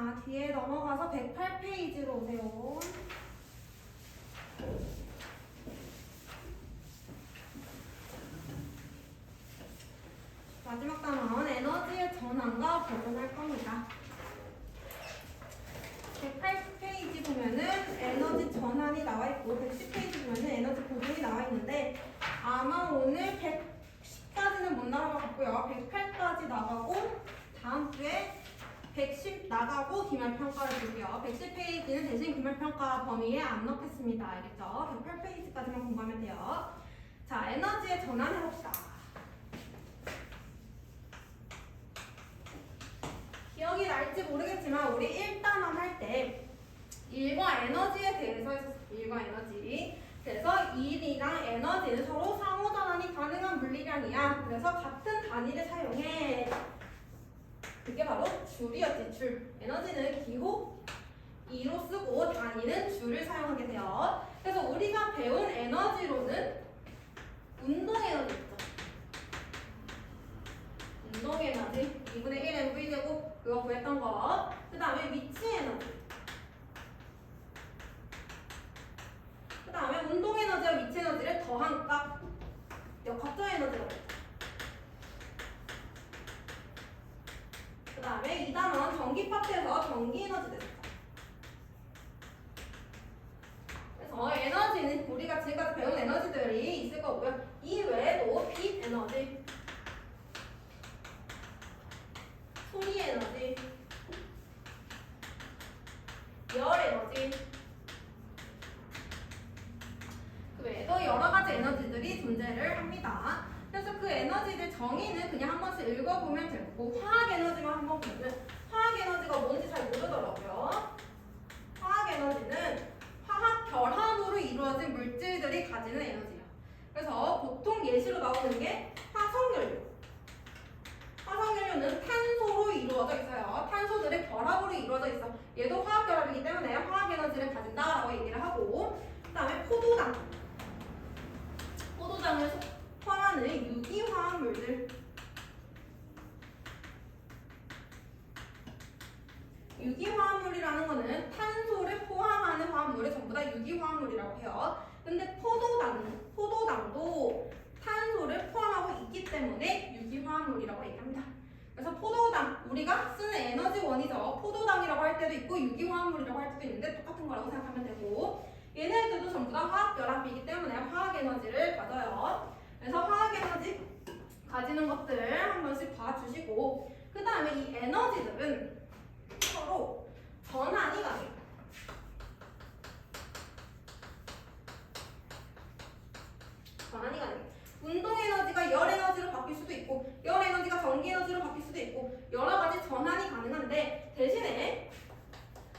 자, 뒤에 넘어가서 108페이지로 오세요. 마지막 단원 에너지의 전환과 보존할 겁니다. 108페이지 보면은 에너지 전환이 나와 있고 110페이지 보면은 에너지 보존이 나와 있는데 아마 오늘 110까지는 못 나갈 것 같고요. 108까지 나가고 다음 주에 110 나가고 기말평가를 볼게요. 110페이지는 대신 기말평가 범위에 안 넣겠습니다. 알겠죠? 108페이지까지만 공부하면 돼요. 자, 에너지의 전환 해봅시다. 기억이 날지 모르겠지만 우리 1단원 할 때 일과 에너지에 대해서 했었어요. 일과 에너지. 그래서 일이랑 에너지는 서로 상호전환이 가능한 물리량이야. 그래서 같은 단위를 사용해. 그게 바로 줄이었지, 줄. 에너지는 기호 2로 쓰고 단위는 줄을 사용하게 돼요. 그래서 우리가 배운 에너지로는 운동 에너지 있죠. 운동 에너지 2분의 1 mv 되고 그거 구했던 거. 그 다음에 위치 에너지. 그 다음에 운동 에너지와 위치 에너지를 더한 값. 역학적 에너지라고 했죠. 그 다음에 2단원 전기 파트에서 전기 에너지 됐어. 그래서 에너지는 우리가 지금까지 배운 에너지들이 있을 거고요. 이 외에도 빛 에너지, 소리 에너지, 열 에너지, 그 외에도 여러 가지 에너지들이 존재를 합니다. 그래서 그 에너지들 정의는 그냥 한 번씩 읽어보면 되고 화학 에너지만 한번 보면 화학 에너지가 뭔지 잘 모르더라고요. 화학 에너지는 화학 결합으로 이루어진 물질들이 가지는 에너지예요. 그래서 보통 예시로 나오는 게 화석연료. 화석연료는 탄소로 이루어져 있어요. 탄소들의 결합으로 이루어져 있어. 얘도 화학 결합이기 때문에 화학 에너지를 가진다라고 얘기를 하고, 그 다음에 포도당. 포도당을 포함하는 유기화합물들. 유기화합물이라는 거는 탄소를 포함하는 화합물을 전부 다 유기화합물이라고 해요. 근데 포도당도 탄소를 포함하고 있기 때문에 유기화합물이라고 얘기합니다. 그래서 포도당, 우리가 쓰는 에너지원이죠. 포도당이라고 할 때도 있고 유기화합물이라고 할 때도 있는데 똑같은 거라고 생각하면 되고, 얘네들도 전부 다 화학결합이기 때문에 화학에너지를 가져요. 그래서 화학에너지 가지는 것들 한 번씩 봐주시고, 그 다음에 이 에너지들은 서로 전환이 가능해요. 전환이 가능해요. 운동 에너지가 열 에너지로 바뀔 수도 있고, 열 에너지가 전기 에너지로 바뀔 수도 있고, 여러 가지 전환이 가능한데 대신에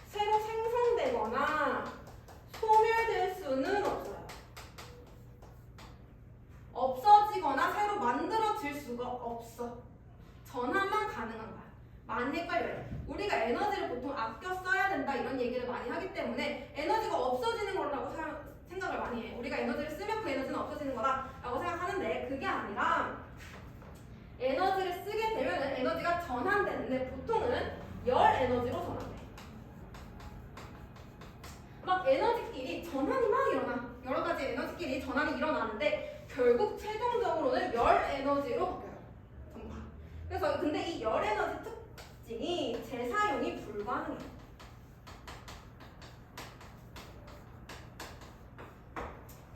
새로 생성되거나 소멸될 수는 없어요. 없어지거나 새로 만들어질 수가 없어. 전환만 가능한 거야. 많이 헷갈려요. 우리가 에너지를 보통 아껴 써야 된다 이런 얘기를 많이 하기 때문에 에너지가 없어지는 거라고 생각을 많이 해. 우리가 에너지를 쓰면 그 에너지는 없어지는 거다라고 생각하는데 그게 아니라 에너지를 쓰게 되면 에너지가 전환되는데 보통은 열 에너지로 전환돼. 막 에너지끼리 전환이 막 일어나. 여러 가지 에너지끼리 전환이 일어나는데 결국 최종적으로는 열 에너지로 바뀌어요. 전부 다. 그래서 근데 이 열 에너지 특징이 재사용이 불가능해요.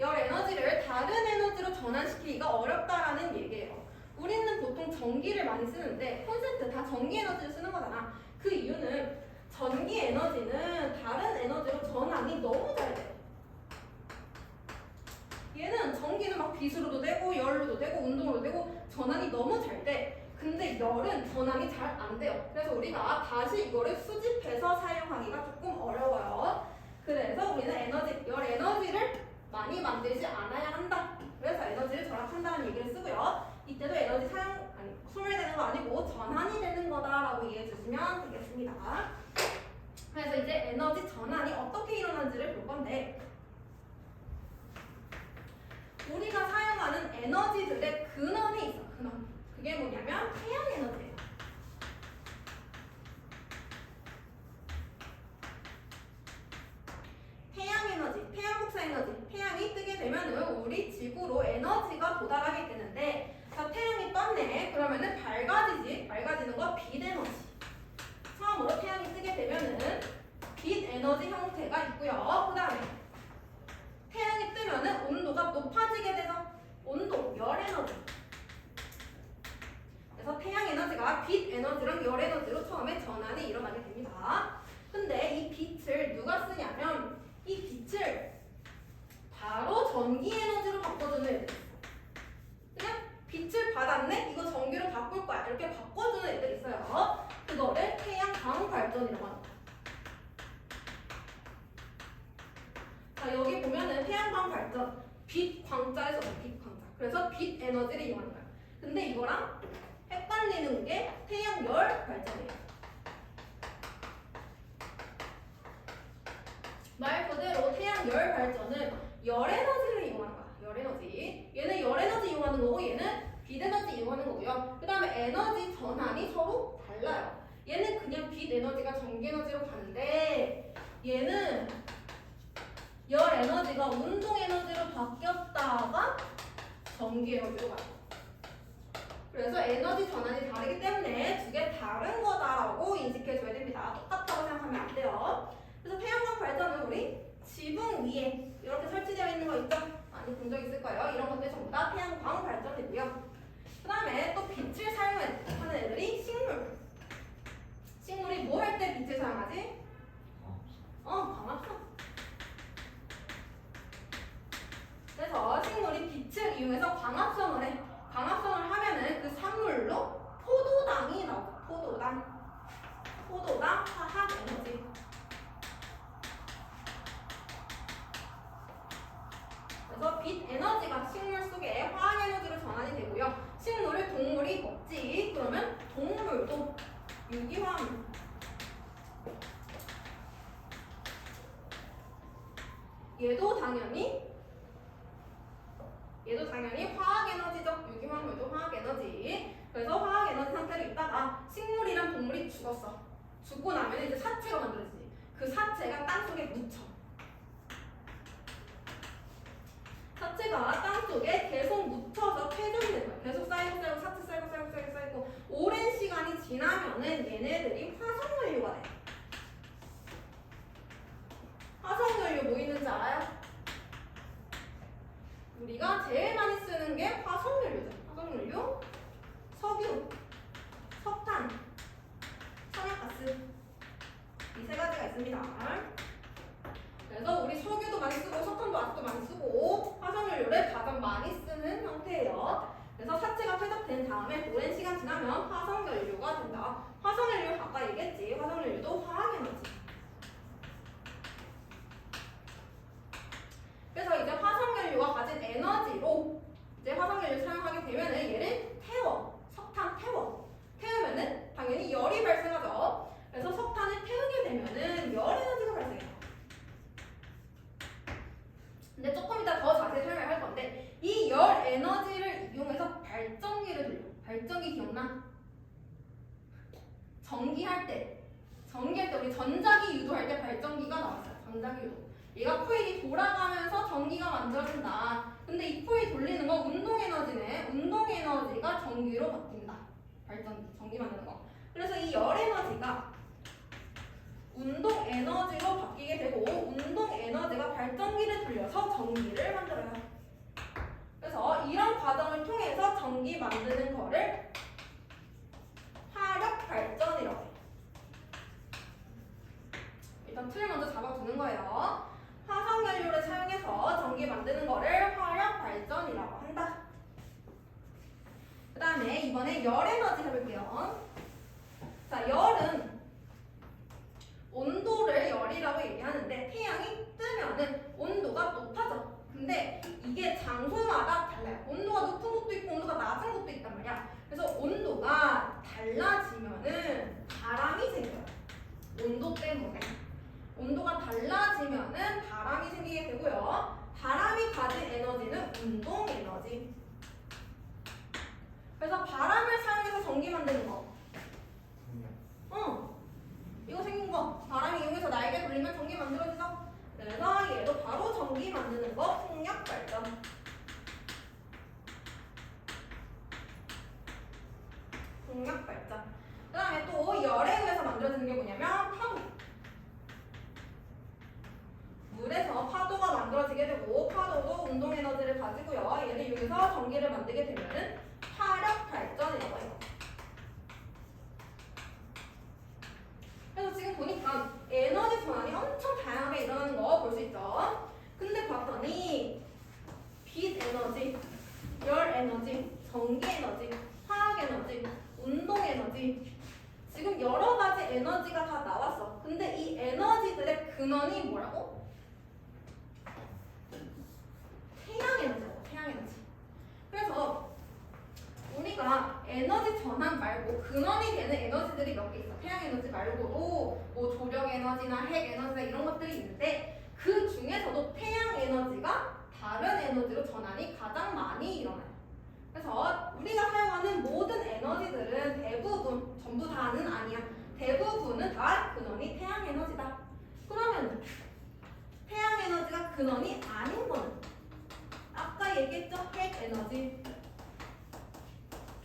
열 에너지를 다른 에너지로 전환시키기가 어렵다라는 얘기예요. 우리는 보통 전기를 많이 쓰는데 콘센트 다 전기 에너지를 쓰는 거잖아. 그 이유는 전기 에너지는 다른 에너지로 전환이 너무 잘 돼. 얘는 전기는 막 빛으로도 되고 열로도 되고 운동으로도 되고 전환이 너무 잘 돼. 근데 열은 전환이 잘 안 돼요. 그래서 우리가 다시 이거를 수집해서 사용하기가 조금 어려워요. 그래서 우리는 열 에너지를 많이 만들지 않아야 한다. 그래서 에너지를 절약한다는 얘기를 쓰고요. 이때도 에너지 소멸되는 거 아니고 전환이 되는 거다라고 이해해 주시면 되겠습니다. 그래서 이제 에너지 전환이 어떻게 일어나는지를 볼 건데, 우리가 사용하는 에너지들의 근원이 있어. 근원. 그게 뭐냐면 태양 에너지예요. 지구로 에너지가 도달하게 되는데 자 태양이 떴네. 그러면은 밝아지지. 밝아지는 거 빛 에너지. 처음으로 태양이 뜨게 되면은 빛 에너지 형태가 있고요. 그 다음에 태양이 뜨면은 온도가 높아지게 되죠. 온도, 열 에너지. 그래서 태양 에너지가 빛 에너지랑 열 에너지로 처음에 전환이 일어나게 됩니다. 근데 이 빛을 누가 쓰냐면 이 빛을 바로 전기 에너지로 바꿔주는 애들. 그냥 빛을 받았네? 이거 전기로 바꿀 거야. 이렇게 바꿔주는 애들 있어요. 그거를 태양광 발전이라고 합니다. 자 여기 보면은 태양광 발전 빛 광자에서 빛 광자. 그래서 빛 에너지를 이용하는 거야. 근데 이거랑 헷갈리는 게 태양열 발전이에요. 말 그대로 태양열 발전은 열 에너지를 이용하는 거야. 열 에너지. 얘는 열 에너지 이용하는 거고 얘는 빛 에너지 이용하는 거고요. 그 다음에 에너지 전환이 서로 달라요. 얘는 그냥 빛 에너지가 전기 에너지로 가는데 얘는 열 에너지가 운동 에너지로 바뀌었다가 전기 에너지로 가요. 그래서 에너지 전환이 다르기 때문에 두 개 다른 거다라고 인식해줘야 됩니다. 똑같다고 생각하면 안 돼요. 그래서 태양광 발전은 우리 지붕 위에 이렇게 설치되어 있는 거 있죠? 많이 본 적 있을 거예요. 이런 것들 전부 다 태양광 발전이고요. 그 다음에 또 빛을 사용하는 애들이 식물. 식물이 뭐 할 때 빛을 사용하지? 광합성. 그래서 식물이 빛을 이용해서 광합성을 해. 광합성을 하면은 그 산물로 포도당이 나오죠. 포도당 화학 에너지. 그래서 빛 에너지가 식물 속에 화학 에너지로 전환이 되고요. 식물을 동물이 먹지. 그러면 동물도 유기화합물. 얘도 당연히 화학 에너지죠. 유기화합물도 화학 에너지. 그래서 화학 에너지 상태로 있다가 식물이랑 동물이 죽었어. 죽고 나면 이제 사체가 만들어지지. 그 사체가 땅 속에 묻혀. 사체가 땅 속에 계속 묻혀서 폐존되는 거야. 계속 쌓이고 쌓이고 오랜 시간이 지나면은 얘네들이 화석연료가 돼. 화석연료 뭐 있는지 알아요? 우리가 제일 많이 쓰는 게 화석연료죠. 화석연료, 석유, 석탄, 천연가스 이 세 가지가 있습니다. 그래서 우리 석유도 많이 쓰고 석탄도 아직도 많이 쓰고 화석연료를 가장 많이 쓰는 형태예요. 그래서 사체가 퇴적된 다음에 오랜 시간 지나면 화석연료가 된다. 화석연료 아까 얘기했지. 화석연료도 화학에너지. 그래서 이제 화석연료가 가진 에너지로 이제 화석연료 사용하게 되면은 얘를 태워. 석탄 태우면은 당연히 열이 발생하죠. 그래서 석탄을 태우게 되면은 열 에너지가 발생해요. 근데 조금 이따 더 자세히 설명할 건데 이 열 에너지를 이용해서 발전기를 돌려. 발전기 기억나? 전기할 때 우리 전자기 유도할 때 발전기가 나왔어요. 전자기 유도. 얘가 코일이 돌아가면서 전기가 만들어진다. 근데 이 코일 돌리는 거 운동 에너지네. 운동 에너지가 전기로 바뀐다. 발전기, 전기 만드는 거. 그래서 이 열 에너지가 운동 에너지로 바뀌게 되고 운동 에너지가 발전기를 돌려서 전기를 만들어요. 그래서 이런 과정을 통해서 전기 만드는 거를 화력 발전이라고 해요. 일단 틀 먼저 잡아두는 거예요. 화석연료를 사용해서 전기 만드는 거를 화력 발전이라고 한다. 그 다음에 이번에 열 에너지 해볼게요. 자, 열은 온도를 열이라고 얘기하는데 태양이 뜨면은 온도가 높아져. 근데 이게 장소마다 달라요. 온도가 높은 곳도 있고 온도가 낮은 곳도 있단 말이야. 그래서 온도가 달라지면은 바람이 생겨요. 온도 때문에. 온도가 달라지면은 바람이 생기게 되고요. 바람이 가진 에너지는 운동 에너지. 그래서 바람을 사용해서 전기 만드는 거. 이거 생긴 거. 바람이 이용해서 날개 돌리면 전기 만들어지죠. 그래서 얘도 바로 전기 만드는 거 풍력 발전. 만들게 되면은 화력 발전이라고 해요. 그래서 지금 보니까 에너지 전환이 엄청 다양하게 일어나는 거 볼 수 있죠. 근데 봤더니 빛 에너지, 열 에너지, 전기 에너지, 화학 에너지, 운동 에너지, 지금 여러 가지 에너지가 다 나왔어. 근데 이 에너지들의 근원이 뭐라고? 태양 에너지라고, 태양 에너지. 그래서 우리가 에너지 전환 말고 근원이 되는 에너지들이 몇 개 있어. 태양 에너지 말고도 뭐 조력 에너지나 핵 에너지나 이런 것들이 있는데 그 중에서도 태양 에너지가 다른 에너지로 전환이 가장 많이 일어나요. 그래서 우리가 사용하는 모든 에너지들은 대부분, 전부 다는 아니야. 대부분은 다 근원이 태양 에너지다. 그러면 태양 에너지가 근원이 아닌 거는 아까 얘기했죠? 핵 에너지,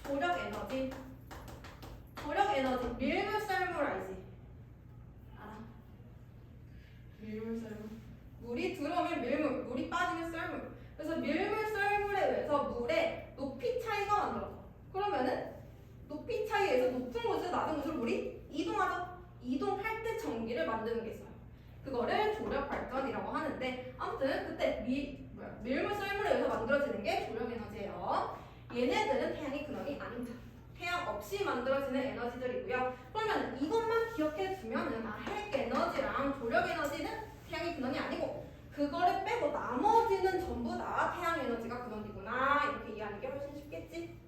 조력 에너지, 조력 에너지, 밀물 썰물 알지? 알아? 밀물 썰물. 물이 들어오면 밀물, 물이 빠지면 썰물. 그래서 밀물 썰물에 의해서 물의 높이 차이가 만들어져. 그러면은 높이 차이에 의해서 높은 곳에서 낮은 곳으로 물이 이동하죠. 이동할 때 전기를 만드는 게 있어요. 그거를 조력 발전이라고 하는데 아무튼 그때 밀물 썰물에 의해서 만들어지는 게 조력 에너지예요. 얘네들은 태양의 근원이 아닙니다. 태양 없이 만들어지는 에너지들이고요. 그러면 이것만 기억해 두면은 핵 에너지랑 조력 에너지는 태양의 근원이 아니고 그거를 빼고 나머지는 전부 다 태양 에너지가 근원이구나 이렇게 이해하는 게 훨씬 쉽겠지?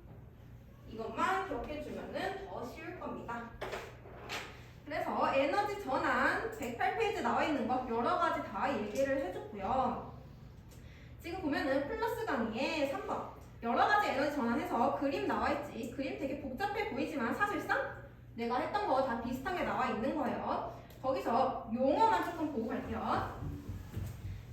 이것만 기억해 주면은 더 쉬울 겁니다. 그래서 에너지 전환 108페이지 나와 있는 거 여러 가지 다 얘기를 해줬고요. 지금 보면은 플러스 강의에 3번 여러 가지 에너지 전환해서 그림 나와 있지. 그림 되게 복잡해 보이지만 사실상 내가 했던 거 다 비슷하게 나와 있는 거예요. 거기서 용어만 조금 보고 갈게요.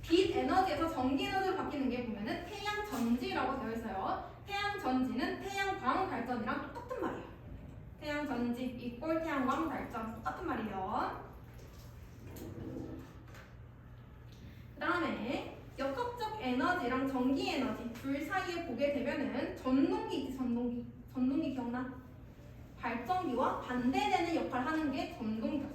빛 에너지에서 전기 에너지로 바뀌는 게 보면은 태양 전지라고 되어 있어요. 태양 전지는 태양광 발전이랑 똑같은 말이에요. 태양 전지 이꼴 태양광 발전 똑같은 말이에요. 그 다음에 역학적 에너지랑 전기 에너지 둘 사이에 보게 되면은 전동기지, 전동기. 전동기 기억나? 발전기와 반대되는 역할을 하는 게 전동기였어.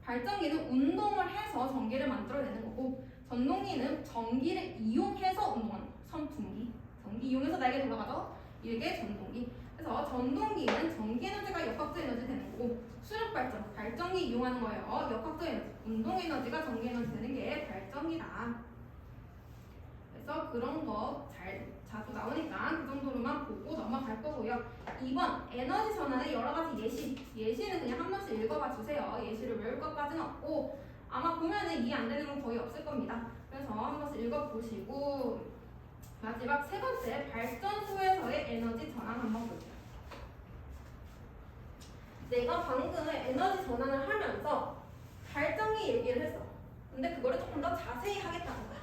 발전기는 운동을 해서 전기를 만들어내는 거고 전동기는 전기를 이용해서 운동하는 거. 선풍기. 전기 이용해서 날개 돌아가죠? 이게 전동기. 그래서 전동기는 전기 에너지가 역학적 에너지 되는 거고 수력 발전, 발전기 이용하는 거예요. 역학적 에너지. 운동 에너지가 전기 에너지 되는 게 발전기다. 그래서 그런 거 자주 나오니까 그 정도로만 보고 넘어갈 거고요. 2번 에너지 전환의 여러 가지 예시. 예시는 그냥 한 번씩 읽어봐 주세요. 예시를 외울 것까지는 없고 아마 보면은 이해 안 되는 건 거의 없을 겁니다. 그래서 한 번씩 읽어보시고 마지막 세 번째 발전소에서의 에너지 전환 한번 볼게요. 내가 방금 에너지 전환을 하면서 발전기 얘기를 했어. 근데 그거를 조금 더 자세히 하겠다는 거야.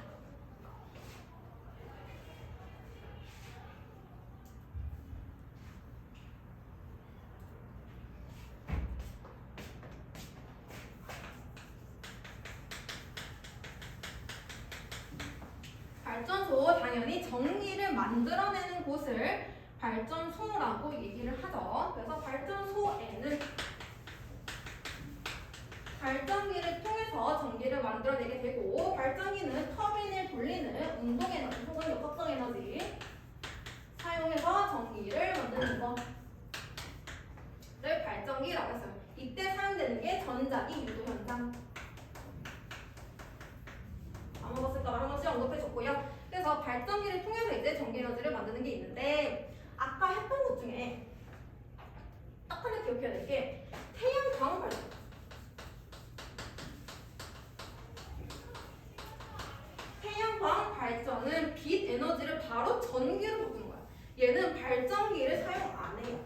발전소 당연히 전기를 만들어내는 곳을 발전소라고 얘기를 하죠. 그래서 발전소에는 발전기를 통해서 전기를 만들어내게 되고 발전기는 터빈을 돌리는 운동에너지 혹은 역학적 에너지 사용해서 전기를 만드는 것을 발전기라고 했어요. 이때 사용되는 게 전자기 유도 현상. 까먹었을까봐 한 번씩 언급해줬고요. 그래서 발전기를 통해서 이제 전기 에너지를 만드는 게 있는데 아까 했던 것 중에 딱 하나 기억해야 될 게 태양광 발전. 태양광 발전은 빛 에너지를 바로 전기로 바꾸는 거야. 얘는 발전기를 사용 안 해요.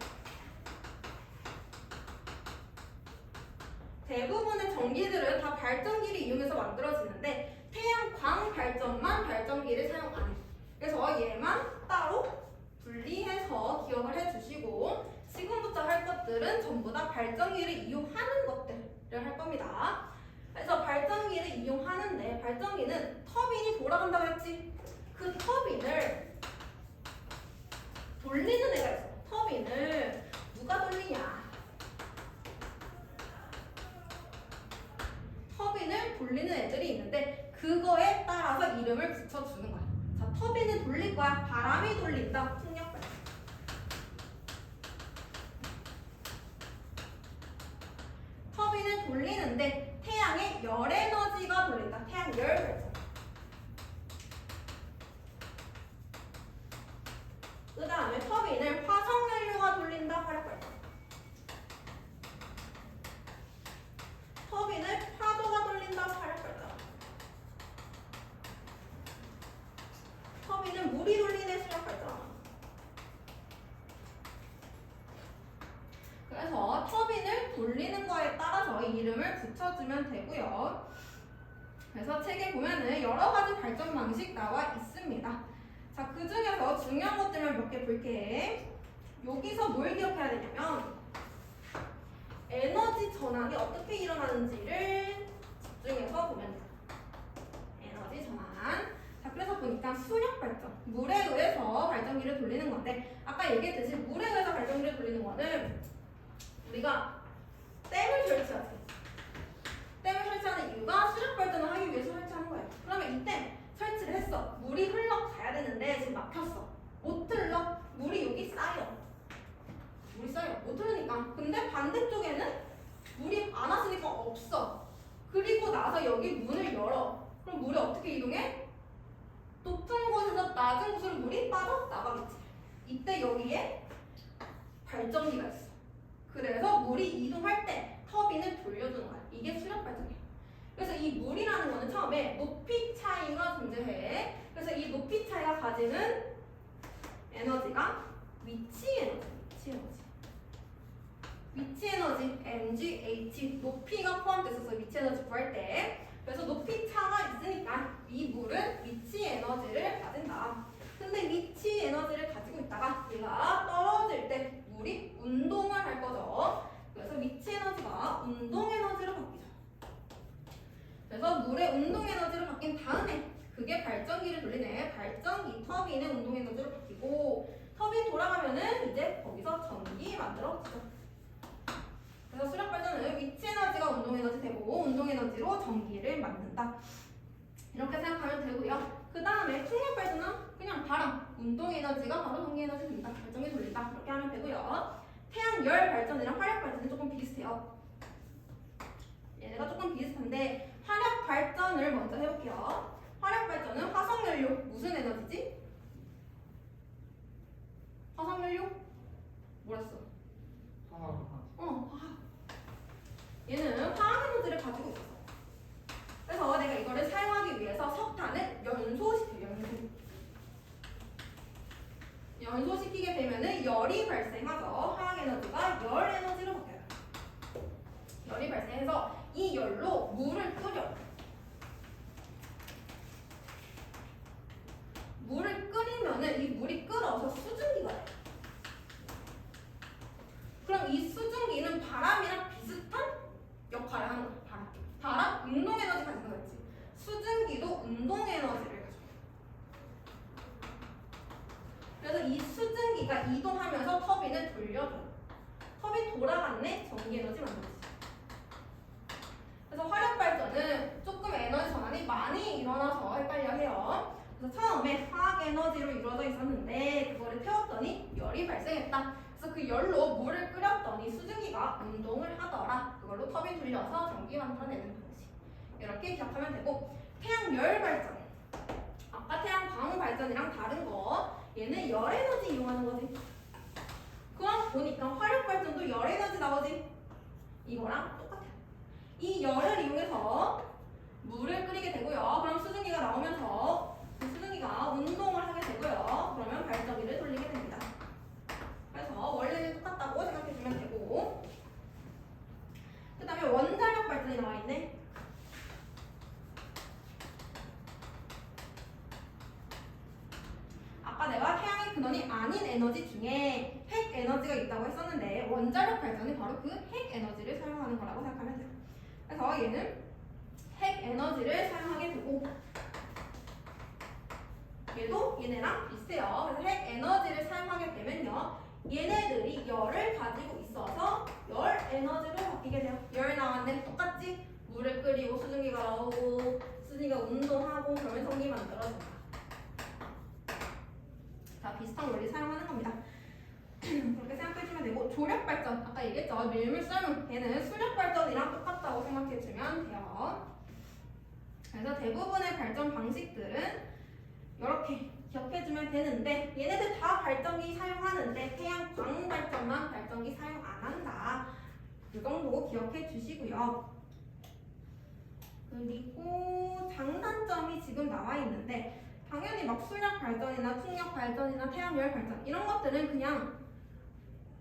대부분의 전기들은 다 발전기를 이용해서 만들어지는데 태양광 발전만 발전기를 사용 안 해. 그래서 얘만 따로 분리해서 기억을 해주시고 지금부터 할 것들은 전부 다 발전기를 이용하는 것들을 할 겁니다. 그래서 발전기를 이용하는데 발전기는 터빈이 돌아간다고 했지? 그 터빈을 그거야. 바람이 돌린다. 풍력 발전. 터빈을 돌리는데 태양의 열 에너지가 돌린다. 태양 열 발전. 그 다음에 터빈을 화석연료가 돌린다. 화력 발전. 터빈을 파도가 돌린다. 화력 발전. 터빈은 물이 돌리는 수력 발전. 그래서 터빈을 돌리는 거에 따라서 이름을 붙여주면 되고요. 그래서 책에 보면은 여러 가지 발전 방식 나와 있습니다. 자, 그 중에서 중요한 것들만 몇 개 볼게. 여기서 뭘 기억해야 되냐면 에너지 전환이 어떻게 일어나는지를 집중해서 보면 돼요. 에너지 전환. 자, 그래서 보니까 수력 발전. 물에 의해서 발전기를 돌리는 건데 아까 얘기했듯이 물에 의해서 발전기를 돌리는 거는 우리가 댐을 설치하지. 댐을 설치하는 이유가 수력 발전을 하기 위해서 설치하는 거예요. 그러면 이때 설치를 했어. 물이 흘러가야 되는데 지금 막혔어. 못 흘러. 물이 여기 쌓여. 물이 쌓여. 못 흐르니까. 근데 반대쪽에는 물이 안 왔으니까 없어. 그리고 나서 여기 문을 열어. 그럼 물이 어떻게 이동해? 높은 곳에서 낮은 곳으로 물이 빠져나가겠지. 이때 여기에 발전기가 있어. 그래서 물이 이동할 때 터빈을 돌려주는 거야. 이게 수력 발전이야. 그래서 이 물이라는 거는 처음에 높이 차이가 존재해. 그래서 이 높이 차이가 가지는 에너지가 위치 에너지. 위치 에너지 MGH 높이가 포함돼서 위치 에너지 구할 때 그래서 높이 차가 있으니까 이 물은 위치 에너지를 가진다. 근데 위치 에너지를 가지고 있다가 얘가 떨어질 때 물이 운동을 할 거죠. 그래서 위치 에너지가 운동 에너지로 바뀌죠. 그래서 물의 운동 에너지로 바뀐 다음에 그게 발전기를 돌리네. 발전기 터빈의 운동 에너지로 바뀌고 터빈 돌아가면은 이제 거기서 전기 만들어지죠. 그래서 수력 발전은 위치 에너지가 운동 에너지 되고 운동 에너지로 전기를 만든다. 이렇게 생각하면 되고요. 그 다음에 풍력 발전은 그냥 바람, 운동 에너지가 바로 전기 에너지 됩니다. 발전기 돌린다. 그렇게 하면 되고요. 태양 열 발전이랑 화력 발전이 조금 비슷해요. 얘네가 조금 비슷한데 화력 발전을 먼저 해볼게요. 화력 발전은 화석연료 무슨 에너지지? 화석연료? 뭐랬어? 화학. 얘는 화학 에너지를 가지고 있어. 그래서 내가 이거를 사용하기 위해서 석탄을 연소시켜. 연소시키게 되면은 열이 발생하죠. 화학 에너지가 열 에너지로 바뀌어요. 열이 발생해서 이 열로 물을 끓여. 물을 끓이면은 이 물이 끓어서 수증기가 돼요. 그럼 이 수증기는 바람이랑 비슷한 역할을 하는 거예요. 바람 운동 에너지 가지는 거지. 수증기도 운동 에너지를 가져. 그래서 이 수증기가 이동하면서 터빈을 돌려줘. 터빈 돌아갔네. 전기 에너지 만들었어. 그래서 화력 발전은 조금 에너지 전환이 많이 일어나서 헷갈려 해요. 그래서 처음에 화학 에너지로 이루어져 있었는데 그거를 태웠더니 열이 발생했다. 그래서 그 열로 물을 끓였더니 수증기가 운동을 하더라. 그걸로 터빈 돌려서 전기 만들어내는 방식. 이렇게 기억하면 되고 태양 열 발전. 아까 태양 광 발전이랑 다른 거. 얘는 열 에너지 이용하는 거지. 그럼 보니까 화력 발전도 열 에너지 나오지. 이거랑 똑같아요. 이 열을 이용해서 물을 끓이게 되고요. 그럼 수증기가 나오면서 그 수증기가 운동을 하게 되고요. 그러면 발전기를 돌리게 됩니다. 그래서 원래는 똑같다고 생각해주면 되고 그 다음에 원자력 발전이 나와 있네. 아까 내가 태양의 근원이 아닌 에너지 중에 핵 에너지가 있다고 했었는데 원자력 발전이 바로 그 핵 에너지를 사용하는 거라고 생각하면 돼요. 그래서 얘는 핵 에너지를 사용하게 되고 얘도 얘네랑 비슷해요. 그래서 핵 에너지를 사용하게 되면요. 얘네들이 열을 가지고 있어서 열 에너지로 바뀌게 돼요. 열 나왔네. 똑같지? 물을 끓이고 수증기가 나오고 수증기가 운동하고 그러면 전기 만들어진다. 다 비슷한 원리 사용하는 겁니다. 그렇게 생각해주면 되고 조력 발전 아까 얘기했죠. 밀물 썰물 얘는 수력 발전이랑 똑같다고 생각해주면 돼요. 그래서 대부분의 발전 방식들은 이렇게 기억해주면 되는데 얘네들 다 발전기 사용하는데 태양 광 발전만 발전기 사용 안 한다. 이 정도 기억해 주시고요. 그리고 장단점이 지금 나와 있는데 당연히 막 수력 발전이나 풍력 발전이나 태양열 발전 이런 것들은 그냥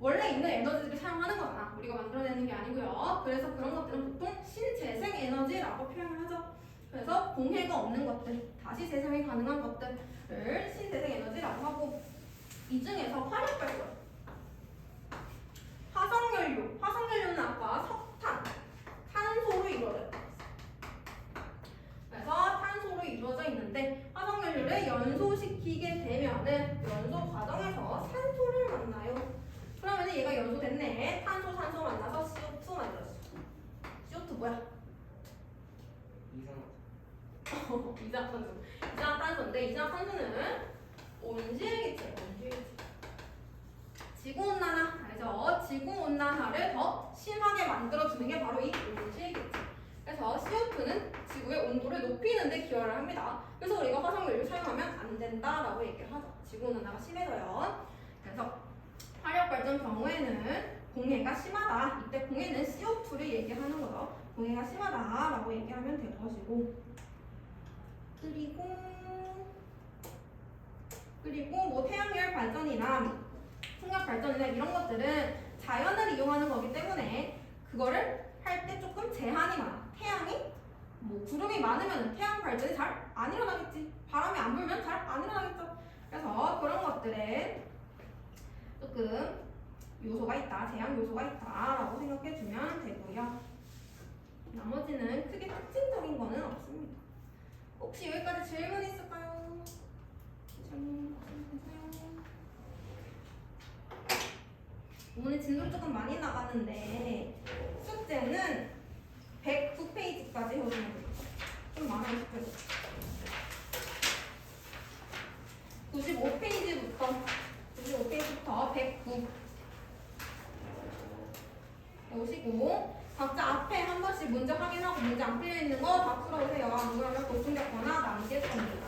원래 있는 에너지를 사용하는 거잖아. 우리가 만들어내는 게 아니고요. 그래서 그런 것들은 보통 신재생 에너지라고 표현을 하죠. 그래서 공해가 없는 것들, 다시 재생이 가능한 것들을 신재생 에너지라고 하고 이 중에서 화력 발전, 화석연료, 화석연료는 아까 석탄, 탄소로 이루어져 있다. 그래서 탄소로 이루어져 있는데 화석연료를 연소시키게 되면은 연소 과정에서 산소를 만나요. 그러면 얘가 연소됐네. 탄소, 산소 만나서 CO2 만들었어. CO2 뭐야? 이산화탄소. 이산화탄소인데 이산화탄소는 온실기체, 지구온난화 알죠? 지구온난화를 더 심하게 만들어주는 게 바로 이 온실기체. 그래서 CO2는 지구의 온도를 높이는 데 기여를 합니다. 그래서 우리가 화석연료를 사용하면 안 된다라고 얘기를 하죠. 지구온난화가 심해져요. 그래서 화력발전 경우에는 공해가 심하다. 이때 공해는 CO2를 얘기하는 거죠. 공해가 심하다라고 얘기하면 될 것이고 그리고 뭐 태양열 발전이나 풍력 발전이나 이런 것들은 자연을 이용하는 거기 때문에 그거를 할 때 조금 제한이 많아. 태양이 뭐 구름이 많으면 태양 발전이 잘 안 일어나겠지. 바람이 안 불면 잘 안 일어나겠죠. 그래서 그런 것들에 조금 요소가 있다, 제한 요소가 있다라고 생각해주면 되고요. 나머지는 크게 특징적인 거는 없습니다. 혹시 여기까지 질문 있을까요? 질문 없으세요? 오늘 진도 조금 많이 나가는데 숙제는 109페이지까지 해오시면 됩니다. 좀 많아요, 숙제도. 95페이지부터 109 오시고 각자 앞에 한 번씩 문제 확인하고 문제 안 풀려 있는 거 다 풀어오세요. 안 그러면 보충 적거나 남길 겁니다.